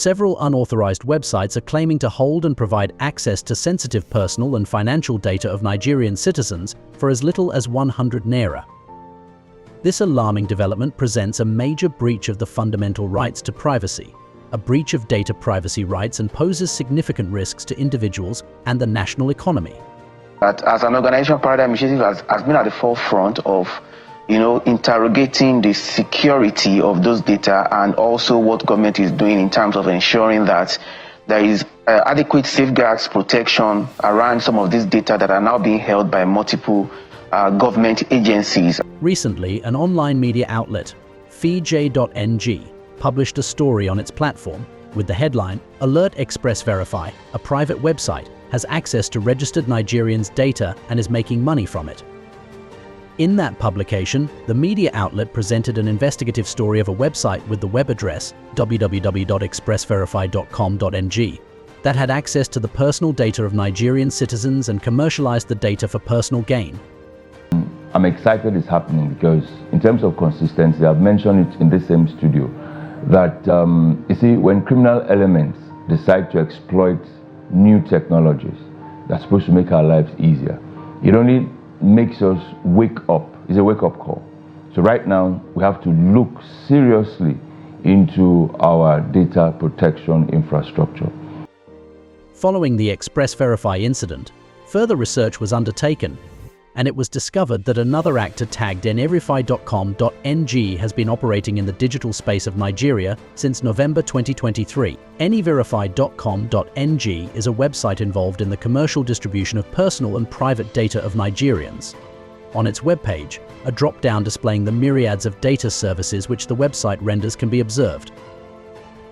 Several unauthorized websites are claiming to hold and provide access to sensitive personal and financial data of Nigerian citizens for as little as 100 naira. This alarming development presents a major breach of the fundamental rights to privacy, a breach of data privacy rights, and poses significant risks to individuals and the national economy. But as an organization, Paradigm Initiative has been at the forefront of interrogating the security of those data, and also what government is doing in terms of ensuring that there is adequate safeguards protection around some of these data that are now being held by multiple government agencies. Recently, an online media outlet, fij.ng, published a story on its platform with the headline, "Alert Express Verify, a private website, has access to registered Nigerians' data and is making money from it." In that publication, the media outlet presented an investigative story of a website with the web address www.expressverify.com.ng that had access to the personal data of Nigerian citizens and commercialized the data for personal gain. I'm excited it's happening because in terms of consistency, I've mentioned it in this same studio, that you see, when criminal elements decide to exploit new technologies that's supposed to make our lives easier, it only makes us wake up. It's a wake-up call. So right now, we have to look seriously into our data protection infrastructure. Following the Express Verify incident, further research was undertaken, and it was discovered that another actor tagged nverify.com.ng has been operating in the digital space of Nigeria since November 2023. nverify.com.ng is a website involved in the commercial distribution of personal and private data of Nigerians. On its webpage, a drop-down displaying the myriads of data services which the website renders can be observed.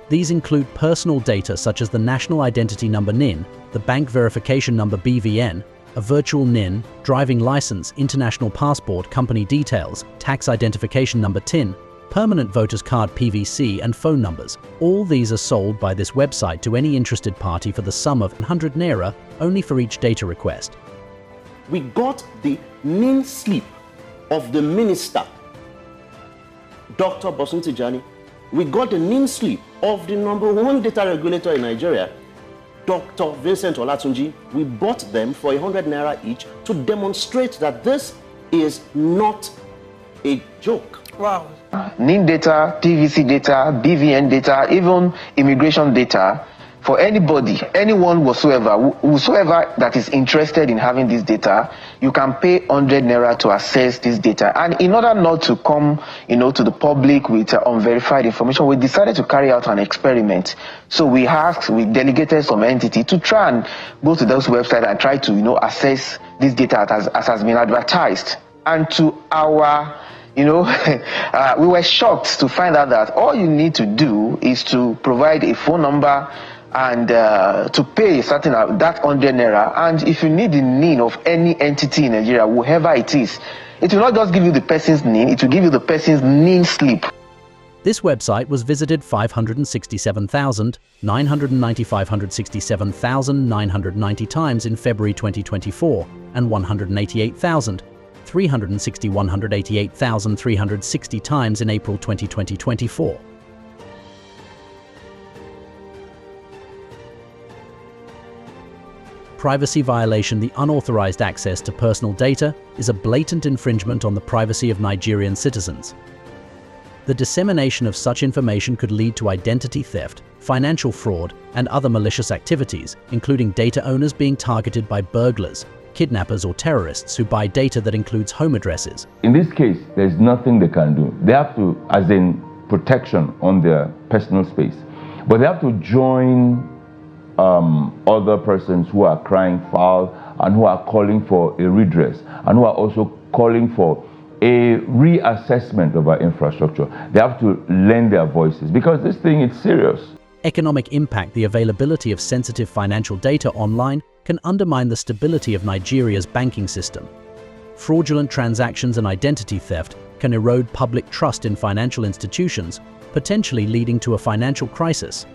These include personal data such as the National Identity Number NIN, the Bank Verification Number BVN, a virtual NIN, driving license, international passport, company details, tax identification number TIN, permanent voter's card PVC, and phone numbers. All these are sold by this website to any interested party for the sum of 100 naira only for each data request. We got the NIN slip of the minister, Dr. Bosun Tijani. We got the NIN slip of the #1 data regulator in Nigeria, Dr. Vincent Olatunji. We bought them for 100 naira each to demonstrate that this is not a joke. Wow. NIN data, PVC data, BVN data, even immigration data, for anybody, anyone whosoever that is interested in having this data, you can pay 100 naira to access this data. And in order not to come, to the public with unverified information, we decided to carry out an experiment. So we delegated some entity to try and go to those websites and try to, assess this data as has been advertised. And to our we were shocked to find out that all you need to do is to provide a phone number and to pay that 100 naira. And if you need the NIN of any entity in Nigeria, whoever it is, it will not just give you the person's NIN, it will give you the person's NIN slip. This website was visited 567,990, 567,990 times in February 2024 and 188,360 times in April 2024. Privacy violation. The unauthorized access to personal data is a blatant infringement on the privacy of Nigerian citizens. The dissemination of such information could lead to identity theft, financial fraud, and other malicious activities, including data owners being targeted by burglars, kidnappers, or terrorists who buy data that includes home addresses. In this case, there's nothing they can do. They have to, as in protection on their personal space, but they have to join other persons who are crying foul and who are calling for a redress and who are also calling for a reassessment of our infrastructure. They have to lend their voices because this thing is serious. Economic impact. The availability of sensitive financial data online can undermine the stability of Nigeria's banking system. Fraudulent transactions and identity theft can erode public trust in financial institutions, potentially leading to a financial crisis.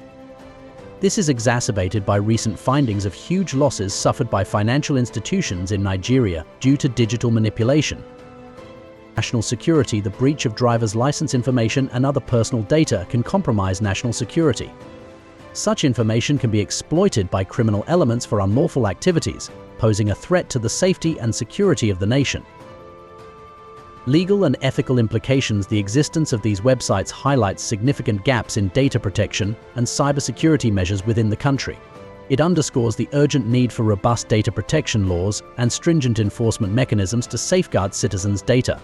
This is exacerbated by recent findings of huge losses suffered by financial institutions in Nigeria due to digital manipulation. National security. The breach of driver's license information and other personal data can compromise national security. Such information can be exploited by criminal elements for unlawful activities, posing a threat to the safety and security of the nation. Legal and ethical implications. The existence of these websites highlights significant gaps in data protection and cybersecurity measures within the country. It underscores the urgent need for robust data protection laws and stringent enforcement mechanisms to safeguard citizens' data.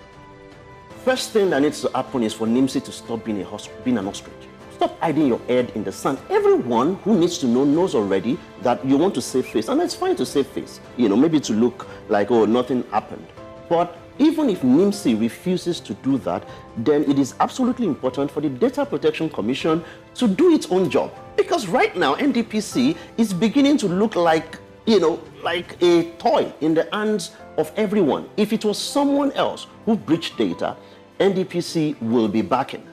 First thing that needs to happen is for NIMC to stop being an ostrich. Stop hiding your head in the sand. Everyone who needs to know knows already that you want to save face, and it's fine to save face. Maybe to look like, oh, nothing happened. But even if NIMC refuses to do that, then it is absolutely important for the Data Protection Commission to do its own job. Because right now, NDPC is beginning to look like, like a toy in the hands of everyone. If it was someone else who breached data, NDPC will be backing.